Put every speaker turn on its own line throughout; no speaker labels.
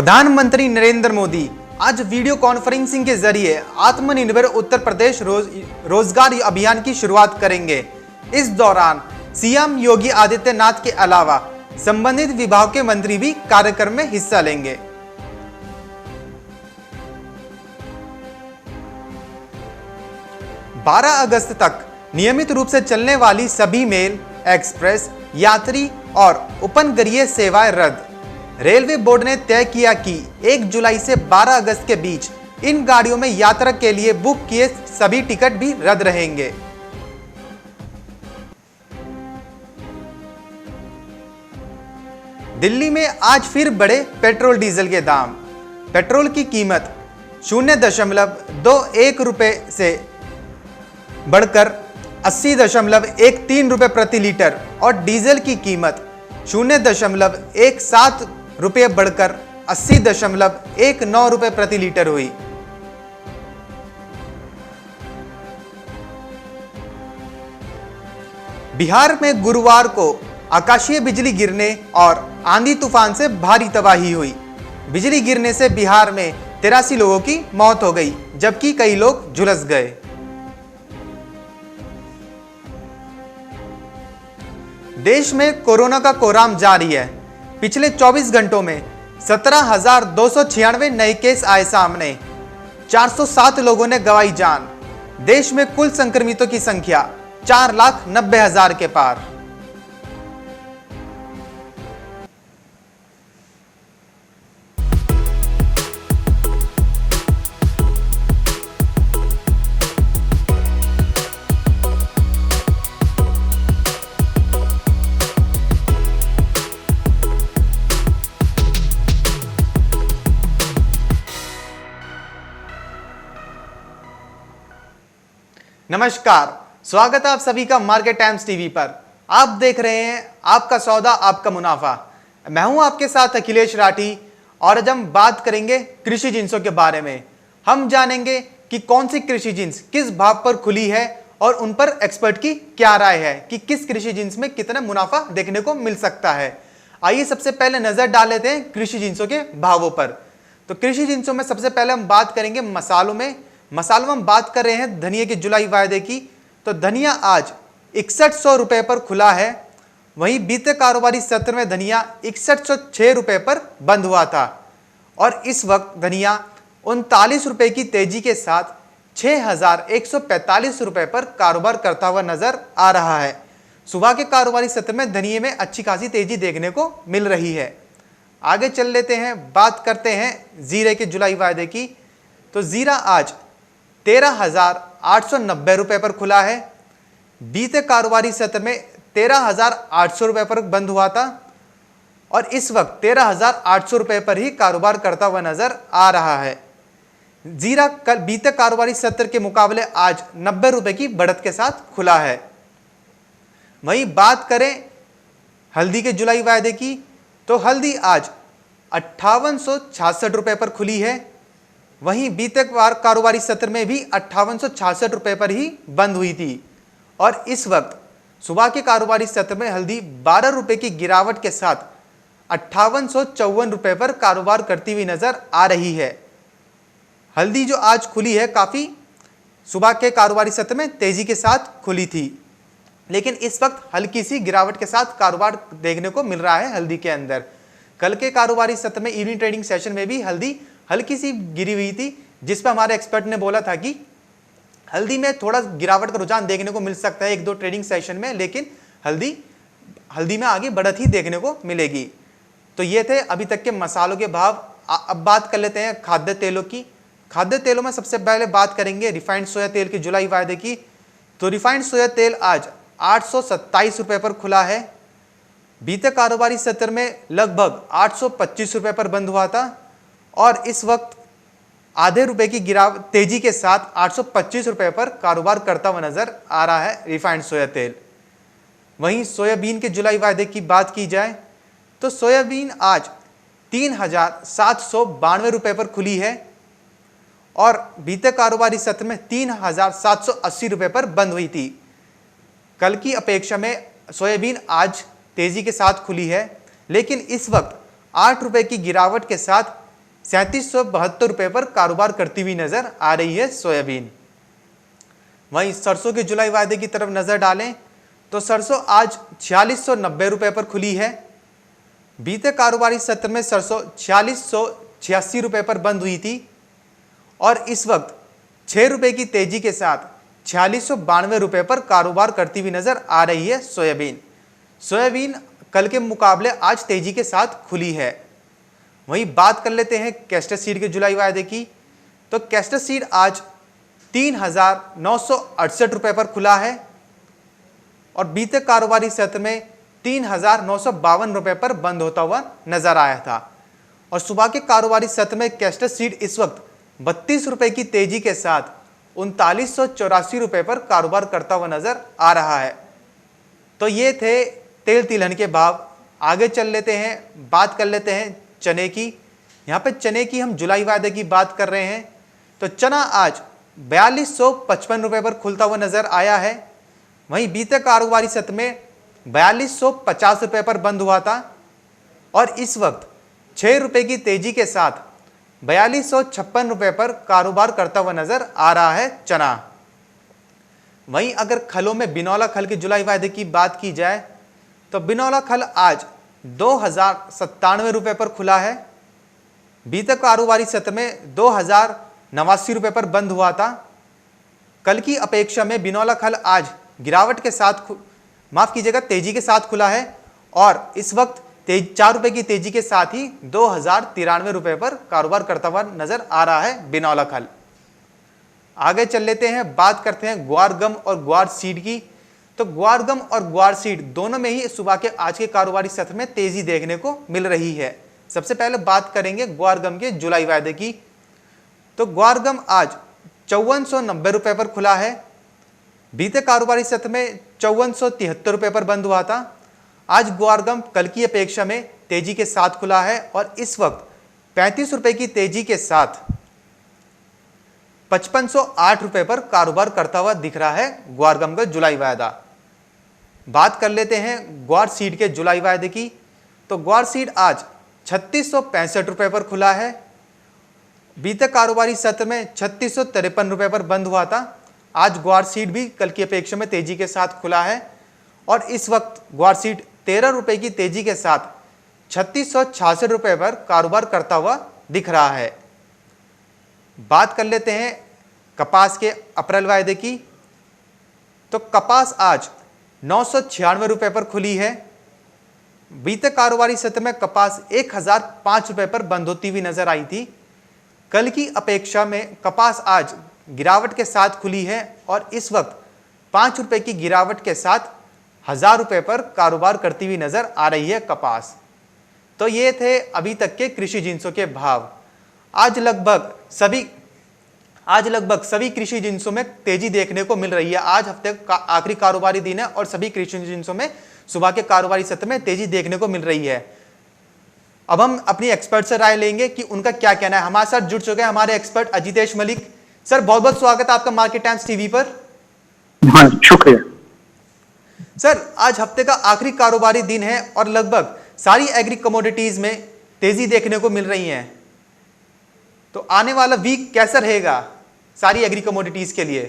प्रधानमंत्री नरेंद्र मोदी आज video conferencing के जरिए आत्मनिर्भर उत्तर प्रदेश रोजगार अभियान की शुरुआत करेंगे। इस दौरान सीएम योगी आदित्यनाथ के अलावा संबंधित विभाग के मंत्री भी कार्यक्रम में हिस्सा लेंगे। बारह अगस्त तक नियमित रूप से चलने वाली सभी मेल, एक्सप्रेस, यात्री और उपनगरीय सेवाएं रद्द। रेलवे बोर्ड ने तय किया कि 1 जुलाई से 12 अगस्त के बीच इन गाड़ियों में यात्रा के लिए बुक किए सभी टिकट भी रद्द रहेंगे। दिल्ली में आज फिर बढ़े पेट्रोल डीजल के दाम। पेट्रोल की कीमत 0.21 रुपए से बढ़कर 80.13 रुपए प्रति लीटर और डीजल की कीमत 0.17 रुपये बढ़कर 80.19 रुपये प्रति लीटर हुई। बिहार में गुरुवार को आकाशीय बिजली गिरने और आंधी तूफान से भारी तबाही हुई। बिजली गिरने से बिहार में 83 लोगों की मौत हो गई, जबकि कई लोग झुलस गए। देश में कोरोना का कोहराम जारी है। पिछले 24 घंटों में 17,296 नए केस आए सामने। 407 लोगों ने गंवाई जान। देश में कुल संक्रमितों की संख्या 4,90,000 के पार। नमस्कार, स्वागत है आप सभी का मार्केट टाइम्स टीवी पर। आप देख रहे हैं आपका सौदा आपका मुनाफा। मैं हूं आपके साथ अखिलेश राठी और आज हम बात करेंगे कृषि जिंसों के बारे में। हम जानेंगे कि कौन सी कृषि जिंस किस भाव पर खुली है और उन पर एक्सपर्ट की क्या राय है कि किस कृषि जिंस में कितना मुनाफा देखने को मिल सकता है। आइए सबसे पहले नजर डाल लेते हैं कृषि जिंसों के भावों पर। तो कृषि जिंसों में सबसे पहले हम बात करेंगे मसालों में हम बात कर रहे हैं धनिया के जुलाई वायदे की। तो धनिया आज 6100 रुपए पर खुला है। वहीं बीते कारोबारी सत्र में धनिया 6106 रुपए पर बंद हुआ था और इस वक्त धनिया 39 रुपए की तेजी के साथ 6145 रुपए पर कारोबार करता हुआ नजर आ रहा है। सुबह के कारोबारी सत्र में धनिये में अच्छी खासी तेजी देखने को मिल रही है। आगे चल लेते हैं, बात करते हैं जीरे के जुलाई वायदे की। तो जीरा आज 13,890 रुपए पर खुला है। बीते कारोबारी सत्र में 13,800 रुपए पर बंद हुआ था और इस वक्त 13,800 रुपए पर ही कारोबार करता हुआ नजर आ रहा है। जीरा कल बीते कारोबारी सत्र के मुकाबले आज 90 रुपए की बढ़त के साथ खुला है। वहीं बात करें हल्दी के जुलाई वायदे की, तो हल्दी आज 5866 रुपए पर खुली है। वहीं बीते कारोबारी सत्र में भी 5866 रुपए पर ही बंद हुई थी और इस वक्त सुबह के कारोबारी सत्र में हल्दी 12 रुपए की गिरावट के साथ 5854 रुपए पर कारोबार करती हुई नजर आ रही है। हल्दी जो आज खुली है काफी सुबह के कारोबारी सत्र में तेजी के साथ खुली थी, लेकिन इस वक्त हल्की सी गिरावट के साथ कारोबार देखने को मिल रहा है हल्दी के अंदर। कल के कारोबारी सत्र में इवनिंग ट्रेडिंग सेशन में भी हल्दी हल्की सी गिरी हुई थी, जिस पर हमारे एक्सपर्ट ने बोला था कि हल्दी में थोड़ा गिरावट का रुझान देखने को मिल सकता है 1-2 ट्रेडिंग सेशन में, लेकिन हल्दी में आगे बढ़त ही देखने को मिलेगी। तो ये थे अभी तक के मसालों के भाव। अब बात कर लेते हैं खाद्य तेलों की। खाद्य तेलों में सबसे पहले बात करेंगे रिफाइंड सोया तेल के जुलाई वायदे की। तो रिफाइंड सोया तेल आज 827 रुपए पर खुला है। बीते कारोबारी सत्र में लगभग 825 रुपए पर बंद हुआ था और इस वक्त आधे रुपए की गिरावट तेजी के साथ 825 रुपए पर कारोबार करता हुआ नजर आ रहा है रिफाइंड सोया तेल। वहीं सोयाबीन के जुलाई वायदे की बात की जाए तो सोयाबीन आज 3,792 रुपए पर खुली है और बीते कारोबारी सत्र में 3,780 रुपए पर बंद हुई थी। कल की अपेक्षा में सोयाबीन आज तेजी के साथ खुली है, लेकिन इस वक्त 8 रुपए की गिरावट के साथ 3772 पर कारोबार करती हुई नजर आ रही है सोयाबीन। वहीं सरसों के जुलाई वायदे की तरफ नजर डालें तो सरसों आज 4690 पर खुली है। बीते कारोबारी सत्र में सरसों 4686 पर बंद हुई थी और इस वक्त 6 रुपए की तेजी के साथ 4692 पर कारोबार करती हुई नजर आ रही है सोयाबीन। सोयाबीन कल के मुकाबले आज तेजी के साथ खुली है। वहीं बात कर लेते हैं कैस्टर सीड के जुलाई वायदे की, तो कैस्टर सीड आज 3968 पर खुला है और बीते कारोबारी सत्र में 3952 पर बंद होता हुआ नजर आया था और सुबह के कारोबारी सत्र में कैस्टर सीड इस वक्त 32 रुपए की तेजी के साथ 3984 पर कारोबार करता हुआ नजर आ रहा है। तो ये थे तेल तिलहन के भाव। आगे चल लेते हैं, बात कर लेते हैं चने की। यहाँ पे चने की हम जुलाई वायदे की बात कर रहे हैं तो चना आज 4255 पर खुलता हुआ नजर आया है। वहीं बीते कारोबारी सत्र में 4250 पर बंद हुआ था और इस वक्त 6 रुपए की तेजी के साथ 4256 पर कारोबार करता हुआ नजर आ रहा है चना। वहीं अगर खलों में बिनौला खल के जुलाई वायदे की बात की जाए तो बिनौला खल आज 2097 पर खुला है। बीते कारोबारी सत्र में 2089 पर बंद हुआ था। कल की अपेक्षा में बिनौला खल आज गिरावट के साथ तेजी के साथ खुला है और इस वक्त 4 रुपए की तेजी के साथ ही 2093 पर कारोबार करता हुआ नजर आ रहा है बिनौला खल। आगे चल लेते हैं, बात करते हैं ग्वार गम और ग्वार सीड की। तो ग्वार गम और ग्वार सीड दोनों में ही सुबह के आज के कारोबारी सत्र में तेजी देखने को मिल रही है। सबसे पहले बात करेंगे ग्वार गम के जुलाई वायदे की। तो ग्वार गम आज 5490 पर खुला है। बीते कारोबारी सत्र में 5473 पर बंद हुआ था। आज ग्वार गम कल की अपेक्षा में तेजी के साथ खुला है और इस वक्त 35 रुपए की तेजी के साथ 5508 पर कारोबार करता हुआ दिख रहा है ग्वार गम का जुलाई वायदा। बात कर लेते हैं ग्वार सीड के जुलाई वायदे की। तो ग्वार सीड आज 3665 पर खुला है। बीते कारोबारी सत्र में 3653 पर बंद हुआ था। आज ग्वार सीड भी कल की अपेक्षा में तेजी के साथ खुला है और इस वक्त ग्वार सीड 13 रुपए की तेजी के साथ 3666 पर कारोबार करता हुआ दिख रहा है। बात कर लेते हैं कपास के अप्रैल वायदे की। तो कपास आज 996 पर खुली है। बीते कारोबारी सत्र में कपास 1005 पर बंद होती हुई नजर आई थी। कल की अपेक्षा में कपास आज गिरावट के साथ खुली है और इस वक्त 5 रुपए की गिरावट के साथ 1000 पर कारोबार करती हुई नजर आ रही है कपास। तो ये थे अभी तक के कृषि जिंसों के भाव। आज लगभग सभी कृषि जिंसों में तेजी देखने को मिल रही है। आज हफ्ते का आखिरी कारोबारी दिन है और सभी कृषि जिंसों में सुबह के कारोबारी सत्र में तेजी देखने को मिल रही है। अब हम अपनी एक्सपर्ट से राय लेंगे कि उनका क्या कहना है। हमारे साथ जुड़ चुके हैं हमारे एक्सपर्ट अजितेश मलिक। सर बहुत बहुत स्वागत है आपका मार्केट टाइम्स टीवी पर।
हाँ, शुक्रिया
सर। आज हफ्ते का आखिरी कारोबारी दिन है और लगभग सारी एग्री कमोडिटीज में तेजी देखने को मिल रही है। तो आने वाला वीक कैसा रहेगा सारी एग्री कमोडिटीज के लिए?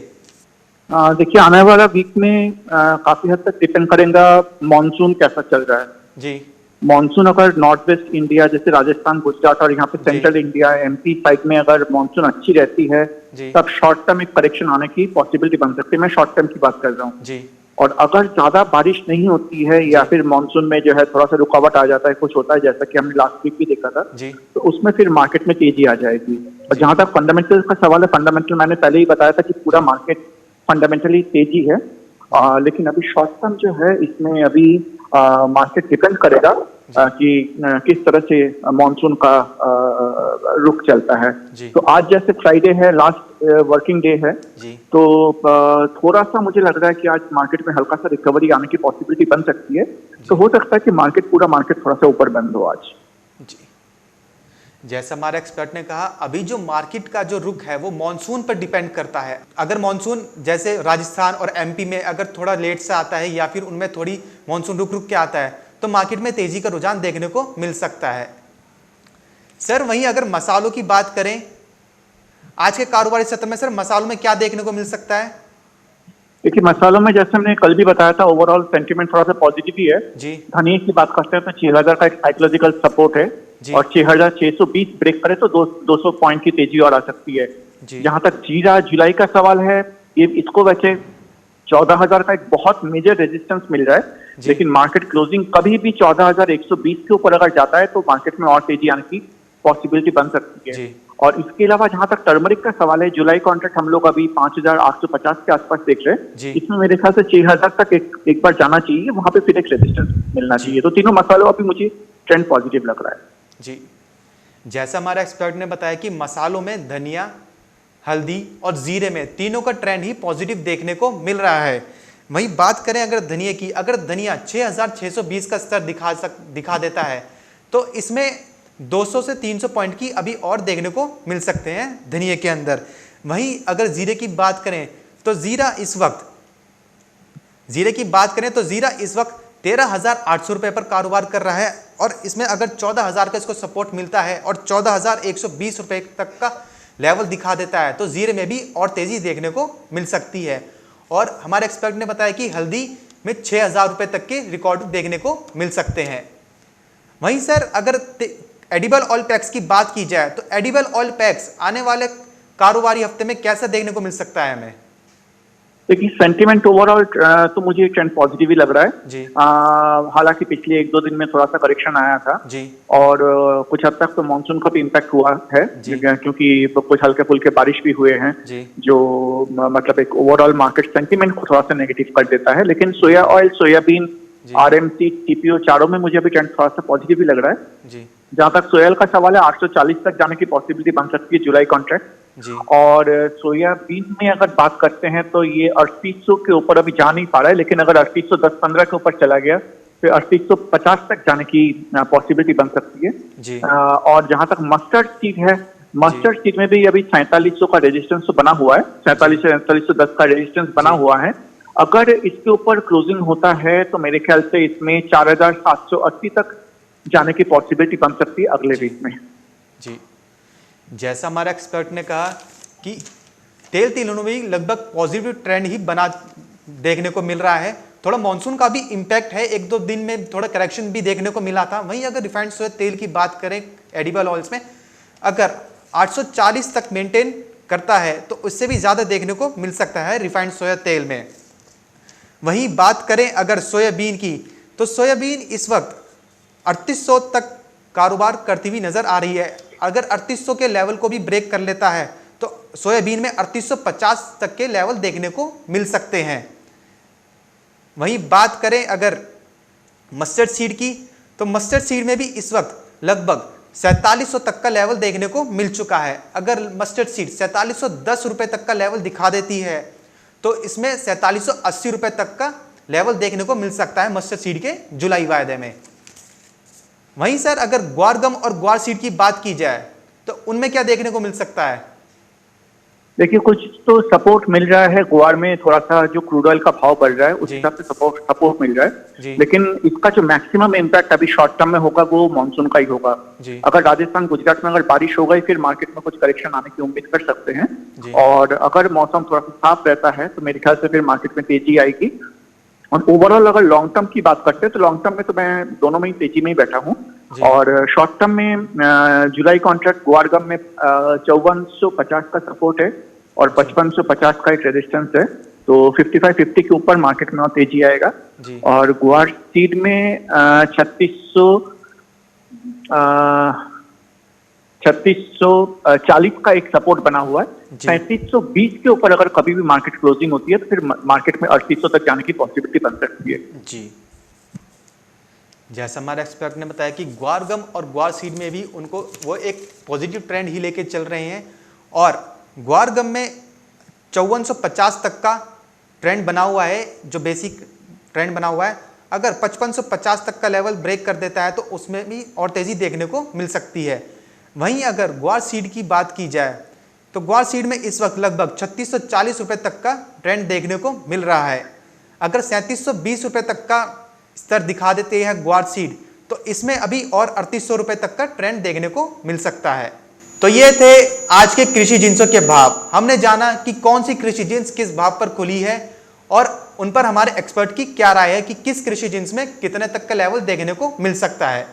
देखिए, आने वाला वीक में काफी हद तक डिपेंड करेगा मॉनसून कैसा चल रहा है
जी।
मॉनसून अगर नॉर्थ वेस्ट इंडिया जैसे राजस्थान, गुजरात और यहाँ पे सेंट्रल इंडिया, एमपी साइड में अगर मॉनसून अच्छी रहती है तब शॉर्ट टर्म एक करेक्शन आने की पॉसिबिलिटी बन सकती है। मैं शॉर्ट टर्म की बात कर रहा हूँ जी। और अगर ज्यादा बारिश नहीं होती है या फिर मॉनसून में जो है थोड़ा सा रुकावट आ जाता है, कुछ होता है जैसा कि हमने लास्ट वीक भी देखा था जी, तो उसमें फिर मार्केट में तेजी आ जाएगी। और जहां तक फंडामेंटल का सवाल है, फंडामेंटल मैंने पहले ही बताया था कि पूरा मार्केट फंडामेंटली तेजी है। लेकिन अभी शॉर्ट टर्म जो है इसमें अभी मार्केट डिपेंड करेगा कि किस तरह से मॉनसून का रुख चलता है। तो आज जैसे फ्राइडे है, लास्ट वर्किंग डे है, तो थोड़ा सा मुझे लग रहा है कि आज मार्केट में हल्का सा रिकवरी आने की पॉसिबिलिटी बन सकती है। तो हो सकता है कि पूरा मार्केट थोड़ा सा ऊपर बंद हो आज
जी। जैसा हमारे एक्सपर्ट ने कहा, अभी जो मार्केट का जो रुख है वो मॉनसून पर डिपेंड करता है। अगर मॉनसून जैसे राजस्थान और एमपी में अगर थोड़ा लेट से आता है या फिर उनमें थोड़ी मॉनसून रुक रुक के आता है तो मार्केट में तेजी का रुझान देखने को मिल सकता है। सर वहीं अगर मसालों की बात करें आज के कारोबारी सत्र में, सर मसालों में क्या देखने को मिल सकता है?
देखिए मसालों में जैसे हमने कल भी बताया था, ओवरऑल सेंटीमेंट थोड़ा सा पॉजिटिव ही है
जी।
धनिया की बात करते हैं तो 6000 का एक साइकोलॉजिकल सपोर्ट है और 6620 ब्रेक करे तो 200 पॉइंट की तेजी और आ सकती है। जहां तक जीरा जुलाई का सवाल है, ये इसको वैसे 14000 का एक बहुत मेजर रेजिस्टेंस मिल रहा है, लेकिन मार्केट क्लोजिंग कभी भी 14120 के ऊपर अगर जाता है तो मार्केट में और तेजी आने की पॉसिबिलिटी बन सकती है। और इसके अलावा जहां तक टर्मरिक का सवाल है, जुलाई कॉन्ट्रैक्ट हम लोग अभी 5850 के आसपास देख रहे हैं, इसमें मेरे ख्याल से 6000 तक एक बार जाना चाहिए, वहां पे फिर एक रेजिस्टेंस मिलना चाहिए। तो तीनों मसालों अभी मुझे ट्रेंड पॉजिटिव लग रहा है।
जी, जैसा हमारा एक्सपर्ट ने बताया कि मसालों में धनिया, हल्दी और जीरे में तीनों का ट्रेंड ही पॉजिटिव देखने को मिल रहा है। वहीं बात करें अगर धनिया की, अगर धनिया 6620 का स्तर दिखा देता है तो इसमें 200 से 300 पॉइंट की अभी और देखने को मिल सकते हैं धनिया के अंदर। वहीं अगर जीरे की बात करें तो जीरा इस वक्त 13,800 रुपए पर कारोबार कर रहा है और इसमें अगर 14,000 का इसको सपोर्ट मिलता है और 14,120 रुपए तक का लेवल दिखा देता है तो जीरे में भी और तेजी देखने को मिल सकती है। और हमारे एक्सपर्ट ने बताया कि हल्दी में 6,000 रुपए तक के रिकॉर्ड देखने को मिल सकते हैं। वहीं सर अगर एडिबल ऑयल पैक्स की बात की जाए तो एडिबल ऑयल पैक्स आने वाले कारोबारी हफ्ते में कैसा देखने को मिल सकता है हमें?
देखिए सेंटीमेंट ओवरऑल तो मुझे ट्रेंड पॉजिटिव ही लग रहा है
जी।
हालांकि पिछले 1-2 दिन में थोड़ा सा करेक्शन आया था
जी।
और कुछ हद तक तो मानसून का भी इम्पैक्ट हुआ है क्योंकि कुछ हल्के फुल्के बारिश भी हुए हैं जो मतलब एक ओवरऑल मार्केट सेंटीमेंट को थोड़ा सा नेगेटिव कर देता है। लेकिन सोया ऑयल, सोयाबीन, आरएमसी, टीपीओ चारों में मुझे अभी ट्रेंड थोड़ा सा पॉजिटिव ही लग रहा है। जहां तक सोयल का सवाल है, 840 तक जाने की पॉसिबिलिटी बन सकती है जुलाई कॉन्ट्रैक्ट। और सोयाबीन में अगर बात करते हैं तो ये 3800 के ऊपर अभी जा नहीं पा रहा है, लेकिन अगर 3810-15 के ऊपर चला गया फिर 3850 तक जाने की पॉसिबिलिटी बन सकती है। और जहां तक मस्टर्ड सीड है, मस्टर्ड सीड में भी अभी 4700 का रेजिस्टेंस तो बना हुआ है, 4700-4710 का रेजिस्टेंस बना हुआ है। अगर इसके ऊपर क्लोजिंग होता है तो मेरे ख्याल से इसमें 4780 तक जाने की पॉसिबिलिटी बन सकती है अगले वीक में।
जी, जैसा हमारा एक्सपर्ट ने कहा कि तेल तिलहनों में लगभग पॉजिटिव ट्रेंड ही बना देखने को मिल रहा है। थोड़ा मॉनसून का भी इम्पैक्ट है, 1-2 दिन में थोड़ा करेक्शन भी देखने को मिला था। वहीं अगर रिफाइंड सोया तेल की बात करें एडिबल ऑयल्स में, अगर 840 तक मेंटेन करता है तो उससे भी ज़्यादा देखने को मिल सकता है रिफाइंड सोया तेल में। वहीं बात करें अगर सोयाबीन की तो सोयाबीन इस वक्त 3800 तक कारोबार करती हुई नजर आ रही है। अगर 3800 के लेवल को भी ब्रेक कर लेता है तो सोयाबीन में 3850 तक के लेवल देखने को मिल सकते हैं। वहीं बात करें अगर मस्टर्ड सीड की तो मस्टर्ड सीड में भी इस वक्त लगभग 4700 तक का लेवल देखने को मिल चुका है। अगर मस्टर्ड सीड 4710 रुपए तक का लेवल दिखा देती है तो इसमें 4780 रुपए तक का लेवल देखने को मिल सकता है मस्टर्ड सीड के जुलाई वायदे में। वहीं सर अगर ग्वार गम और ग्वार सीड की बात की जाए तो उनमें क्या देखने को मिल सकता है?
देखिए कुछ तो सपोर्ट मिल रहा है ग्वार में, थोड़ा सा जो क्रूड ऑयल का भाव बढ़ रहा है उस हिसाब से सपोर्ट मिल रहा है, लेकिन इसका जो मैक्सिमम इम्पैक्ट अभी शॉर्ट टर्म में होगा वो मानसून का ही होगा। अगर राजस्थान गुजरात में अगर बारिश हो गई फिर मार्केट में कुछ करेक्शन आने की उम्मीद कर सकते हैं और अगर मौसम थोड़ा सा साफ रहता है तो मेरे ख्याल से फिर मार्केट में तेजी आएगी। और ओवरऑल अगर लॉन्ग टर्म की बात करते हैं तो लॉन्ग टर्म में तो मैं दोनों में ही तेजी में ही बैठा हूँ और शॉर्ट टर्म में जुलाई कॉन्ट्रैक्ट ग्वार गम में 5450 का सपोर्ट है और 5550 का एक रेजिस्टेंस है, तो 5550 के ऊपर मार्केट में और तेजी आएगा। और ग्वार सीड में 3640 का एक सपोर्ट बना हुआ है। 3520 के ऊपर अगर कभी भी मार्केट क्लोजिंग होती है तो फिर मार्केट में 3800 तक जाने की पॉसिबिलिटी बन सकती है। जी,
जैसा हमारे एक्सपर्ट ने बताया कि ग्वार गम और ग्वार सीड में भी उनको वो एक पॉजिटिव ट्रेंड ही लेके चल रहे हैं और ग्वार गम में 5450 तक का ट्रेंड बना हुआ है, जो बेसिक ट्रेंड बना हुआ है। अगर 5550 तक का लेवल ब्रेक कर देता है तो उसमें भी और तेजी देखने को मिल सकती है। वहीं अगर ग्वार सीड की बात की जाए तो ग्वार सीड में इस वक्त लगभग 3640 रुपए तक का ट्रेंड देखने को मिल रहा है। अगर 3720 रुपए तक का स्तर दिखा देते हैं ग्वार सीड तो इसमें अभी और 3800 रुपए तक का ट्रेंड देखने को मिल सकता है। तो ये थे आज के कृषि जिंसों के भाव। हमने जाना कि कौन सी कृषि जिंस किस भाव पर खुली है और उन पर हमारे एक्सपर्ट की क्या राय है कि किस कृषि जिंस में कितने तक का लेवल देखने को मिल सकता है।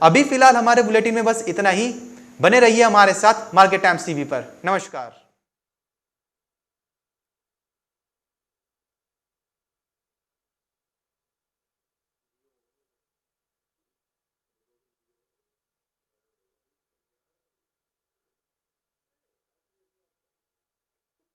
अभी फिलहाल हमारे बुलेटिन में बस इतना ही। बने रहिए हमारे साथ मार्केट टाइम्स टीवी पर। नमस्कार।